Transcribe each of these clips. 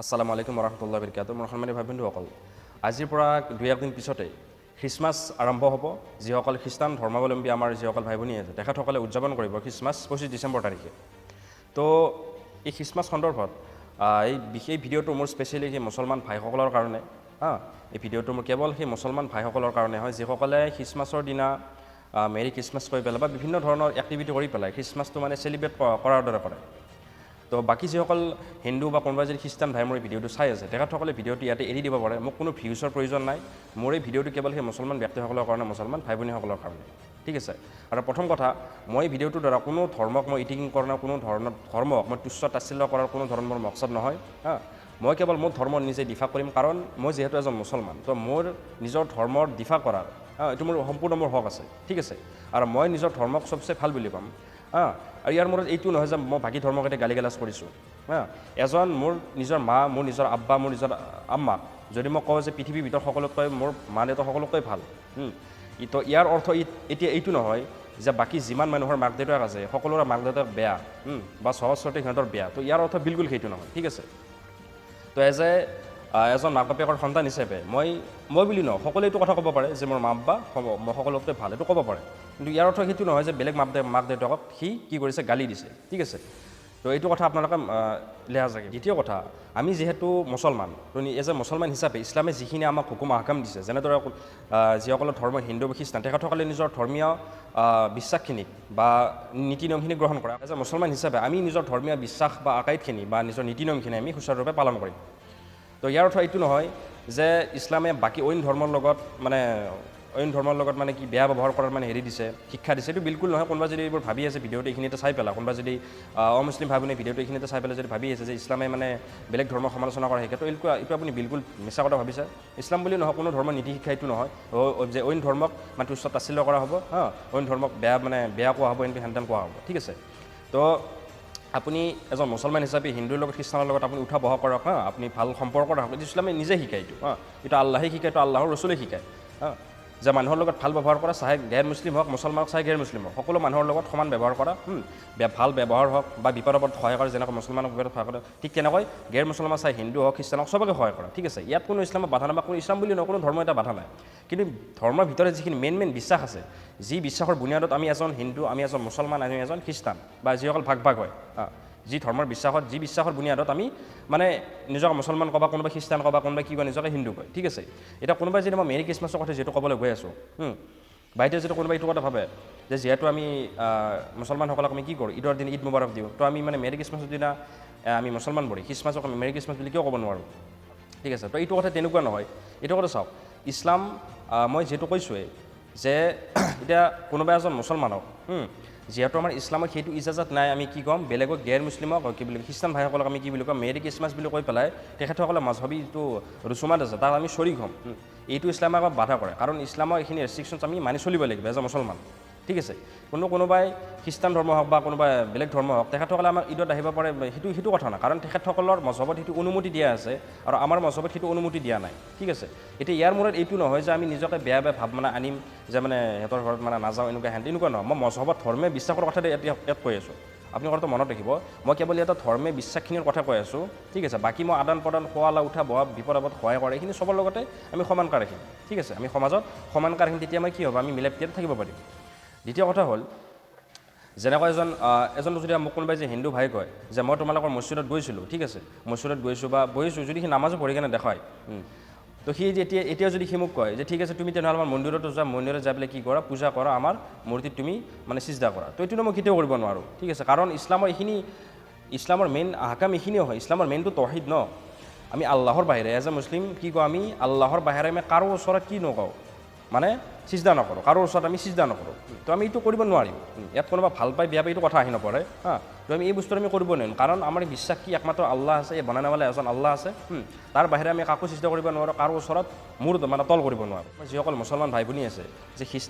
আসসালামু আলাইকুম ওৰহমতুল্লাহ বৰকাতুহ মোৰ সন্মানীয় ভাই বন্ধুসকল আজিৰ পৰা দুই একদিন পিছতে খ্ৰীষ্টমাছ আৰম্ভ হ'ব যিসকল খ্ৰীষ্টান ধৰ্মাৱলম্বী আমাৰ যিসকল ভাই ভনী আছে তেখেতসকলে উদযাপন কৰিব খ্ৰীষ্টমাছ 25 ডিচেম্বৰ তাৰিখে তো এই খ্ৰীষ্টমাছ সন্দৰ্ভত এই বিশেষ ভিডিঅ'টো মোৰ স্পেচিয়েলি সেই মুছলমান ভাইসকলৰ কাৰণে এই ভিডিঅ'টো মোৰ কেৱল সেই মুছলমান ভাইসকলৰ কাৰণে হয় যিসকলে খ্ৰীষ্টমাছৰ দিনা মেৰী খ্ৰীষ্টমাছ কৰি পেলাই বা বিভিন্ন ধৰণৰ এক্টিভিটি কৰি পেলাই খ্ৰীষ্টমাছটো মানে চেলিব্ৰেট কৰাৰ দৰে কৰে তো বাকী যিসকল হিন্দু বা কোনোবা যদি খ্ৰীষ্টান ভাই মোৰ এই ভিডিঅ'টো চাই আছে তেখেতসকলে ভিডিঅ'টো ইয়াতে এৰি দিব পাৰে মোক কোনো ভিউছৰ প্ৰয়োজন নাই মোৰ এই ভিডিঅ'টো কেৱল সেই মুছলমান ব্যক্তিসকলৰ কাৰণে মুছলমান ভাই ভনীসকলৰ কাৰণে ঠিক আছে আৰু প্ৰথম কথা মই ভিডিঅ'টোৰ দ্বাৰা কোনো ধৰ্মক মই ইটিকিং কৰা নাই কোনো ধৰণৰ ধৰ্মক মই তুচ্ছ তাচ্ছিল্য কৰাৰ কোনো ধৰণৰ মোৰ মকচদ নহয় মই কেৱল মোৰ ধৰ্ম নিজে দিফা কৰিম কাৰণ মই যিহেতু এজন মুছলমান তো মোৰ নিজৰ ধৰ্মৰ দিফা কৰাৰ এইটো মোৰ সম্পূৰ্ণ মোৰ হক আছে ঠিক আছে আৰু মই নিজৰ ধৰ্মক চবচে ভাল বুলি পাম আৰু ইয়াৰ মূৰত এইটো নহয় যে মই বাকী ধৰ্মক এতিয়া গালি গালাজ কৰিছোঁ এজন মোৰ নিজৰ মা মোৰ নিজৰ আব্বা মোৰ নিজৰ আম্মাক যদি মই কওঁ যে পৃথিৱীৰ ভিতৰত সকলোতকৈ মোৰ মা দেউতা সকলোতকৈ ভাল তো ইয়াৰ অৰ্থ এতিয়া এইটো নহয় যে বাকী যিমান মানুহৰ মাক দেউতাক আছে সকলোৰে মাক দেউতাক বেয়া বা সহজতে সিহঁতৰ বেয়া তো ইয়াৰ অৰ্থ বিলকুল সেইটো নহয় ঠিক আছে তো এজন মাক বাপেকৰ সন্তান হিচাপে মই বুলি নহয় সকলোৱে এইটো কথা ক'ব পাৰে যে মোৰ মা আব্বা মই সকলোতকৈ ভাল এইটো ক'ব পাৰে কিন্তু ইয়াৰ অৰ্থ সেইটো নহয় যে বেলেগ মাক দেউতাকক সি কি কৰিছে গালি দিছে ঠিক আছে তো এইটো কথা আপোনালোকে লেহাজ ৰাখিব দ্বিতীয় কথা আমি যিহেতু মুছলমান তো এজ এ মুছলমান হিচাপে ইছলামে যিখিনি আমাক হুকুম আহকাম দিছে যেনেদৰে যিসকলৰ ধৰ্ম হিন্দু বা খ্ৰীষ্টান তেখেতসকলে নিজৰ ধৰ্মীয় বিশ্বাসখিনিক বা নীতি নিয়মখিনি গ্ৰহণ কৰা এজ এ মুছলমান হিচাপে আমি নিজৰ ধৰ্মীয় বিশ্বাস বা আকাইদখিনি বা নিজৰ নীতি নিয়মখিনি আমি সুচাৰুৰূপে পালন কৰিম তো ইয়াৰ অৰ্থ এইটো নহয় যে ইছলামে বাকী অইন ধৰ্মৰ লগত মানে কি বেয়া ব্যৱহাৰ কৰাৰ মানে হেৰি দিছে শিক্ষা দিছে এইটো বিলকুল নহয় কোনোবা যদি এইবোৰ ভাবি আছে ভিডিঅ'টো এইখিনিতে চাই পেলাই কোনোবা যদি অমুছলিম ভাই ভনী ভিডিঅ'টো এইখিনিতে চাই পেলাই যদি ভাবি আছে যে ইছলামে মানে বেলেগ ধৰ্মৰ সমালোচনা কৰা শিকাটো এইটো আপুনি বিলকুল মিছা কথা ভাবিছে ইছলাম বুলি নহয় কোনো ধৰ্মৰ নীতি শিক্ষা এইটো নহয় যে অইন ধৰ্মক মানে তুচ্ছ তাচ্ছিল্য কৰা হ'ব অইন ধৰ্মক বেয়া কোৱা হ'ব এনেকৈ হেন কোৱা হ'ব ঠিক আছে তো আপুনি এজন মুছলমান হিচাপে হিন্দুৰ লগত খ্ৰীষ্টানৰ লগত আপুনি উঠা বহা কৰক আপুনি ভাল সম্পৰ্ক ৰাখক এইটো ইছলামে নিজে শিকায় এইটো আল্লাহে শিকায় এইটো আল্লাহৰ ৰচুলে শিকায় যে মানুহৰ লগত ভাল ব্যৱহাৰ কৰা চাহে গেৰ মুছলিম হওক মুছলমান চাহে গেৰ মুছলিম হওক সকলো মানুহৰ লগত সমান ব্যৱহাৰ কৰা ভাল ব্যৱহাৰ হওক বা বিপদৰ ওপৰত সহায় কৰে যেনেকৈ মুছলমানক বিপদত সহায় কৰে ঠিক তেনেকৈ গেৰ মুছলমান চাই হিন্দু হওক খ্ৰীষ্টান হওক চবকে সহায় কৰা ঠিক আছে ইয়াত কোনো ইছলামত বাধা নাই বা কোনো ইছলাম বুলি নহয় কোনো ধৰ্ম এটা বাধা নাই কিন্তু ধৰ্মৰ ভিতৰত যিখিনি মেইন বিশ্বাস আছে যি বিশ্বাসৰ বুনিয়াদত আমি এজন হিন্দু আমি এজন মুছলমান আমি এজন খ্ৰীষ্টান বা যিসকল ভাগ হয় যি ধৰ্মৰ বিশ্বাসৰ বুনিয়াদত আমি মানে নিজকে মুছলমান ক'বা কোনোবা খ্ৰীষ্টান ক'বা কোনোবাই কি কয় নিজকে হিন্দু কয় ঠিক আছে এতিয়া কোনোবাই যদি মই মেৰী খ্ৰীষ্টমাছৰ কথা যিহেতু ক'বলৈ গৈ আছোঁ বাইদেউ যদি কোনোবাই এইটো কথা ভাবে যে যিহেতু আমি মুছলমানসকলক আমি কি কৰোঁ ঈদৰ দিন ঈদ মুবাৰক দিওঁ তো আমি মানে মেৰী খ্ৰীষ্টমাছৰ দিনা আমি মুছলমান বুলি খ্ৰীষ্টমাছক আমি মেৰী খ্ৰীষ্টমাছ বুলি কিয় ক'ব নোৱাৰোঁ ঠিক আছে তো এইটো কথা তেনেকুৱা নহয় এইটো কথা চাওক ইছলাম মই যিহেতু কৈছোঁৱেই যে এতিয়া কোনোবা এজন মুছলমানক যিহেতু আমাৰ ইছলামত সেইটো ইজাজত নাই আমি কি ক'ম বেলেগক গেৰ মুছলিমক কি বুলি খ্ৰীষ্টান ভাইসকলক আমি কি বুলি ক'ম মেৰী খ্ৰীষ্টমাছ বুলি কৈ পেলাই তেখেতসকলে মাজহবী যিটো ৰুচুমাত আছে তাত আমি চৰিক হ'ম এইটো ইছলামে আমাক বাধা কৰে কাৰণ ইছলামৰ এইখিনি ৰেষ্ট্ৰিকশ্যনছ আমি মানি চলিব লাগিব এজ এ মুছলমান ঠিক আছে কোনোবাই খ্ৰীষ্টান ধৰ্ম হওক বা কোনোবাই বেলেগ ধৰ্ম হওক তেখেতসকলে আমাক ঈদত আহিব পাৰে সেইটো কথা নাই কাৰণ তেখেতসকলৰ মজহবত সেইটো অনুমতি দিয়া আছে আৰু আমাৰ মজহবত সেইটো অনুমতি দিয়া নাই ঠিক আছে এতিয়া ইয়াৰ মূৰত এইটো নহয় যে আমি নিজকে বেয়া ভাৱ মানে আনিম যে মানে সিহঁতৰ ঘৰত মানে নাযাওঁ এনেকুৱা নহয় মই মজহবত ধৰ্মীয় বিশ্বাসৰ কথা ইয়াত কৈ আছোঁ আপুনি কথাটো মনত ৰাখিব মই কেৱল এটা ধৰ্মীয় বিশ্বাসখিনিৰ কথা কৈ আছোঁ ঠিক আছে বাকী মই আদান প্ৰদান খোৱালা উঠা বহা বিপদ আপদ সহায় কৰে এইখিনি চবৰ লগতে আমি সমানকাৰ ৰাখিম ঠিক আছে আমি সমাজত সমানকাৰ ৰাখিম তেতিয়া মই কি হ'ব আমি মিলাই প্ৰীতিৰে থাকিব পাৰিম দ্বিতীয় কথা হ'ল যেনেকৈ এজন যদি মোক কোনোবাই যে হিন্দু ভাই কয় যে মই তোমালোকৰ মছজিদত গৈছিলোঁ ঠিক আছে মছজিদত গৈছোঁ বা বহিছোঁ যদি সি নামাজো পঢ়ি কেনে দেখায় তো সি এতিয়া যদি সি মোক কয় যে ঠিক আছে তুমি তেনেহ'লে আমাৰ মন্দিৰতো যোৱা মন্দিৰত যাই পেলাই কি কৰা পূজা কৰা আমাৰ মূৰ্তিত তুমি মানে চিজদা কৰা তো এইটো মই কেতিয়াও কৰিব নোৱাৰোঁ ঠিক আছে কাৰণ ইছলামৰ মেইন আহকাম এইখিনিও হয় ইছলামৰ মেইনটো তৌহিদ ন আমি আল্লাহৰ বাহিৰে এজ এ মুছলিম কি কওঁ আমি আল্লাহৰ বাহিৰে আমি কাৰো ওচৰত কি নকওঁ মানে চিজদা নকৰোঁ কাৰো ওচৰত আমি চিজদা নকৰোঁ তো আমি এইটো কৰিব নোৱাৰিম ইয়াত কোনোবা ভাল পাই বেয়া পাই এইটো কথা আহি নপৰে তো আমি এই বস্তুটো আমি কৰিব নোৱাৰিম কাৰণ আমাৰ বিশ্বাস কি একমাত্ৰ আল্লাহ আছে এই বনানাৱালা এজন আল্লাহ আছে তাৰ বাহিৰে আমি কাকো চিজদা কৰিব নোৱাৰোঁ কাৰো ওচৰত মূৰ মানে তল কৰিব নোৱাৰোঁ যিসকল মুছলমান ভাই ভনী আছে যে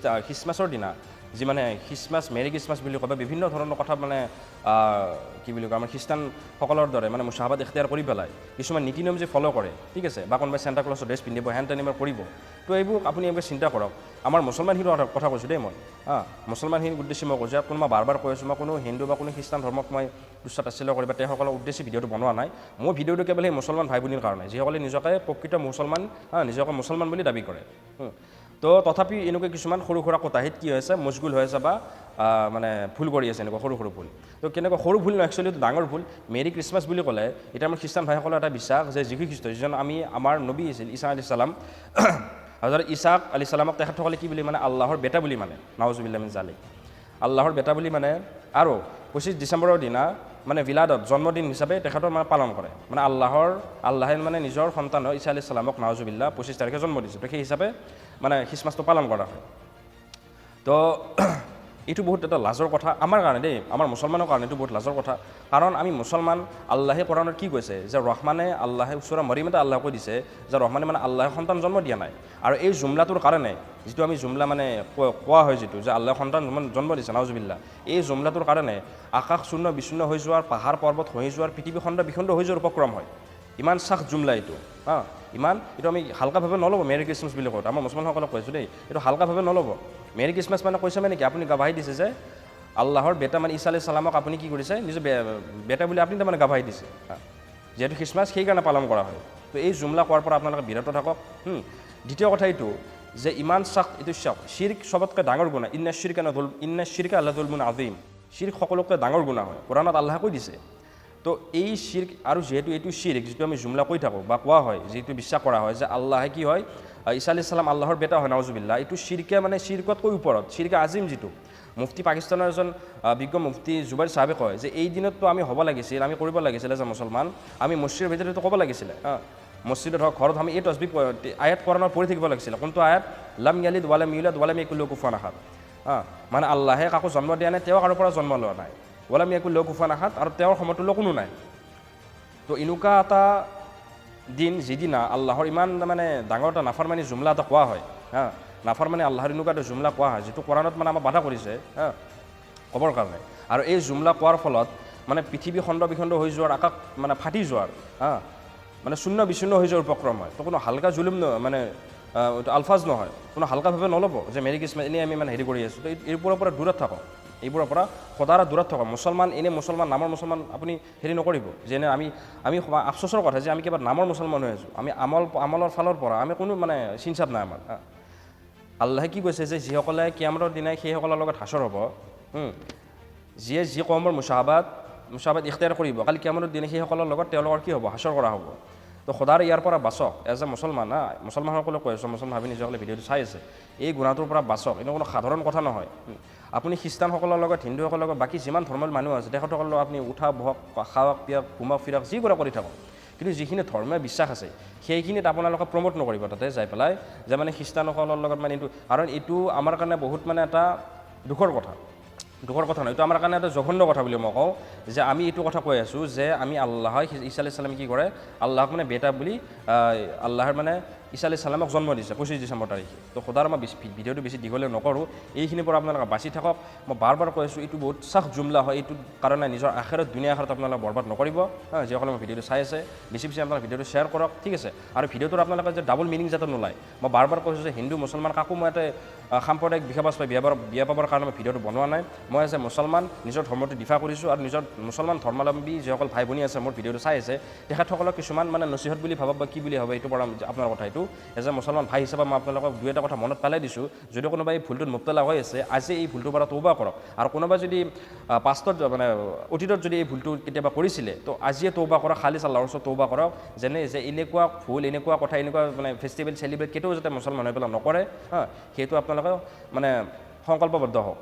খ্ৰীষ্টমাছৰ দিনা যি মানে খ্ৰীষ্টমাছ মেৰী খ্ৰীষ্টমাছ বুলি কয় বা বিভিন্ন ধৰণৰ কথা মানে কি বুলি কয় আমাৰ খ্ৰীষ্টানসকলৰ দৰে মানে মুছাহাবাত ইখতিয়াৰ কৰি পেলাই কিছুমান নীতি নিয়ম যে ফ'ল' কৰে ঠিক আছে বা কোনোবাই চেণ্টা ক্লজৰ ড্ৰেছ পিন্ধিব হেন তেন এইবাৰ কৰিব তো এইবোৰ আপুনি এইবাৰ চিন্তা কৰক আমাৰ মুছলমানখিনিৰ কথা কৈছোঁ দেই মই মুছলমানখিনিৰ উদ্দেশ্যে মই কৈছোঁ কোনো মই বাৰ কৈ আছোঁ মই কোনো হিন্দু বা কোনো খ্ৰীষ্টান ধৰ্মক মই তুচ্ছ তাচ্ছিল্য কৰি বা তেওঁসকলৰ উদ্দেশ্যে ভিডিঅ'টো বনোৱা নাই মোৰ ভিডিঅ'টো কেৱল সেই মুছলমান ভাই ভনীৰ কাৰণে যিসকলে নিজকে প্ৰকৃত মুছলমান নিজকে মুছলমান বুলি দাবী কৰে তো তথাপি এনেকুৱা কিছুমান সৰু সুৰা কোতাহিত কি হৈছে মছগুল হৈ আছে বা মানে ভুল কৰি আছে এনেকুৱা সৰু ভুল তো কেনেকুৱা সৰু ভুল নহয় একচুৱেলি ডাঙৰ ভুল মেৰী খ্ৰীষ্টমাছ বুলি ক'লে এতিয়া আমাৰ খ্ৰীষ্টান ভাইসকলৰ এটা বিশ্বাস যে যীশু খ্ৰীষ্ট যিজন আমাৰ নবী আছিল ঈছা আলাইহিছ সালাম হযৰত ইছাক আলাইহিছ সালামক তেখেতসকলে কি বুলি মানে আল্লাহৰ বেটা বুলি মানে নাউজুবিল্লাহ মিন জালিক আল্লাহৰ বেটা বুলি মানে আৰু 25 ডিচেম্বৰৰ দিনা মানে বিলাদত জন্মদিন হিচাপে তেখেতৰ মানে পালন কৰে মানে আল্লাহে মানে নিজৰ সন্তান হয় ঈছা আলাইহিছ সালামক নাউজুবিল্লাহ 25 তাৰিখে জন্ম দিছে তো সেই হিচাপে মানে খ্ৰীষ্টমাছটো পালন কৰা হয় তো এইটো বহুত এটা লাজৰ কথা আমাৰ কাৰণে দেই আমাৰ মুছলমানৰ কাৰণে এইটো বহুত লাজৰ কথা কাৰণ আমি মুছলমান আল্লাহে কোৰাণত কি কৈছে যে ৰহমানে আল্লাহে সূৰা মৰিয়মতে আল্লাহ কৈ দিছে যে ৰহমানে মানে আল্লাহে সন্তান জন্ম দিয়া নাই আৰু এই জুমলাটোৰ কাৰণে যিটো আমি জুমলা মানে কোৱা হয় যিটো যে আল্লাহে সন্তান জন্ম দিছে নাউজুবিল্লাহ এই জুমলাটোৰ কাৰণে আকাশ শূন্য বিশূন্য হৈ যোৱাৰ পাহাৰ পৰ্বত হৈ যোৱাৰ পৃথিৱী খণ্ড বিখণ্ড হৈ যোৱাৰ উপক্ৰম হয় ইমান চাখ জুমলা এইটো ইমান এইটো আমি হালকাভাৱে নল'ব মেৰী খ্ৰীষ্টমাছ বুলি কওঁ আমাৰ মুছলমানসকলক কৈছোঁ দেই এইটো হালকাভাৱে নল'ব মেৰী খ্ৰীষ্টমাছ মানে কৈছে মানে কি আপুনি গাবাহি দিছে যে আল্লাহৰ বেটা মানে ঈছা আলাইহিছ সালামক আপুনি কি কৰিছে নিজৰ বেটা বুলি আপুনি তাৰমানে গাবাহি দিছে যিহেতু খ্ৰীষ্টমাছ সেইকাৰণে পালন কৰা হয় তো এই জুমলা কোৱাৰ পৰা আপোনালোকে বিৰত থাকক দ্বিতীয় কথা এইটো যে ইমান চাখ এইটো চাওক শিৰ্ক চবতকৈ ডাঙৰ গুণা ইন্না শিৰ্কা আল্লাহ যুলমুন আযীম শিৰ্ক সকলোতকৈ ডাঙৰ গুণা হয় কোৰাণত আল্লাহে কৈ দিছে তো এই শিৰ্ক আৰু যিহেতু এইটো শিৰ্ক যিটো আমি জুমলা কৈ থাকোঁ বা কোৱা হয় যিটো বিশ্বাস কৰা হয় যে আল্লাহে কি হয় ঈছা আলাইহিছ সালাম আল্লাহৰ বেটা হয় নাউজুবিল্লাহ এইটো শিৰ্কে মানে শিৰ্কতকৈ ওপৰত শিৰ্কে আজিম যিটো মুফতি পাকিস্তানৰ এজন বিজ্ঞ মুফতি জুবাইৰ চাহাবে কয় যে এই দিনততো আমি হ'ব লাগিছিল আমি কৰিব লাগিছিল যে মুছলমান আমি মছজিদৰ ভিতৰতো ক'ব লাগিছিলে মছজিদত হওক ঘৰত আমি এই তসবিহ আয়াত কোৰাণৰ পঢ়ি থাকিব লাগিছিলে কোনটো আয়াত লাম ইয়ালিদ ওয়ালাম ইউলাদ ওয়ালাম ইয়াকুল লাহু কুফুৱান আহাদ মানে আল্লাহে কাকো জন্ম দিয়া নাই তেওঁ কাৰো পৰা জন্ম লোৱা নাই ওয়ালাম ইয়াকুল লাহু কুফুৱান আহাদ আৰু তেওঁৰ সমতুল্য কোনো নাই তো এনেকুৱা এটা দিন যিদিনা আল্লাহৰ ইমান মানে ডাঙৰ এটা নাফৰমানি জুমলা এটা কোৱা হয় নাফৰমানি আল্লাহৰ এনেকুৱা এটা জুমলা কোৱা হয় যিটো কোৰাণত মানে আমাক বাধা কৰিছে ক'বৰ কাৰণে আৰু এই জুমলা কোৱাৰ ফলত মানে পৃথিৱী খণ্ড বিখণ্ড হৈ যোৱাৰ আকাশ মানে ফাটি যোৱাৰ মানে শূন্য বিশূন্য হৈ যোৱাৰ উপক্ৰম হয় তো কোনো হালকা জুলুম মানে আলফাজ নহয় কোনো হালকাভাৱে নল'ব যে মেৰী খ্ৰীষ্টমাছ এনেই আমি মানে হেৰি কৰি আছোঁ তো এইবোৰৰ পৰা দূৰত থাকক এইবোৰৰ পৰা সদায় দূৰত থকা মুছলমান এনে মুছলমান নামৰ মুছলমান আপুনি হেৰি নকৰিব যেনে আমি আফচোচৰ কথা যে আমি কিবা নামৰ মুছলমান হৈ আছোঁ আমি আমলৰ ফালৰ পৰা আমি কোনো মানে চিনচাপ নাই আমাৰ আল্লাহে কি কৈছে যে যিসকলে কিয়ামতৰ দিনাই সেইসকলৰ লগত হাছৰ হ'ব যিয়ে যি কৌমৰ মুছাহাবাত ইখতিয়াৰ কৰিব কালি কিয়ামতৰ দিনা সেইসকলৰ লগত তেওঁলোকৰ কি হ'ব হাছৰ কৰা হ'ব তো সদায় ইয়াৰ পৰা বাচক এজ এ মুছলমান মুছলমানসকলে কৈ আছোঁ মুছলমান ভাবি নিজসকলে ভিডিঅ'টো চাই আছে এই গুণাটোৰ পৰা বাচক এইটো কোনো সাধাৰণ কথা নহয় আপুনি খ্ৰীষ্টানসকলৰ লগত হিন্দুসকলৰ লগত বাকী যিমান ধৰ্মৰ মানুহ আছে তেখেতসকলৰ লগত আপুনি উঠা বহক খাওক পিয়ক ঘুমক ফিৰক যি কৰা কৰি থাকক কিন্তু যিখিনি ধৰ্মীয় বিশ্বাস আছে সেইখিনিত আপোনালোকে প্ৰমোট নকৰিব তাতে যাই পেলাই যে মানে খ্ৰীষ্টানসকলৰ লগত মানে এইটো কাৰণ এইটো আমাৰ কাৰণে বহুত মানে এটা দুখৰ কথা নহয় এইটো আমাৰ কাৰণে এটা জঘন্য কথা বুলি মই কওঁ যে আমি এইটো কথা কৈ আছোঁ যে আমি আল্লাহ ঈছা আলাইহিছ সালামে কি কৰে আল্লাহক মানে বেটা বুলি আল্লাহৰ মানে ঈছা আলাইহিছ সালামক জন্ম দিছে 25 ডিচেম্বৰ তাৰিখে তো সদায় মই ভিডিঅ'টো বেছি দীঘলীয়া নকৰোঁ এইখিনিৰ পৰা আপোনালোকে বাচি থাকক মই বাৰ কৈ আছোঁ এইটো বহুত চাখ জুমলা হয় এইটো কাৰণে নিজৰ আখেৰত দুনিয়া আখেৰত আপোনালোকে বৰবাদ নকৰিব যিসকলে মই ভিডিঅ'টো চাই আছে বেছি আপোনালোকে ভিডিঅ'টো শ্বেয়াৰ কৰক ঠিক আছে আৰু ভিডিঅ'টোৰ আপোনালোকে যে ডাবল মিনিং যাতে নোলায় মই বাৰ কৈছোঁ যে হিন্দু মুছলমান কাকো মই এটা সাম্প্ৰদায়িক বিষয়বস্তু বিয়া পাবৰ কাৰণে মই ভিডিঅ'টো বনোৱা নাই মই এজ এ মুছলমান নিজৰ ধৰ্মটো দিফা কৰিছোঁ আৰু নিজৰ মুছলমান ধৰ্মাৱলম্বী যিসকল ভাই ভনী আছে মোৰ ভিডিঅ'টো চাই আছে তেখেতসকলক কিছুমান মানে নচিহত বুলি ভাবক বা কি বুলি ভাবে এইটো পৰা আপোনাৰ কথা এইটো এজ এ মুছলমান ভাই হিচাপে মই আপোনালোকক দুই এটা কথা মনত পেলাই দিছোঁ যদি কোনোবাই এই ভুলটোত মুবতলা হৈ আছে আজি এই ভুলটোৰ পৰা তৌবা কৰক আৰু কোনোবাই যদি পাষ্টত মানে অতীতত যদি এই ভুলটো কেতিয়াবা কৰিছিলে তো আজিয়ে তৌবা কৰক খালিছ আল্লাহৰ ওচৰত তৌবা কৰক যেনে যে এনেকুৱা ভুল এনেকুৱা কথা এনেকুৱা মানে ফেষ্টিভেল চেলিব্ৰেট কেতিয়াও যাতে মুছলমান হৈ পেলাই নকৰে সেইটো আপোনালোকে মানে সংকল্পবদ্ধ হওক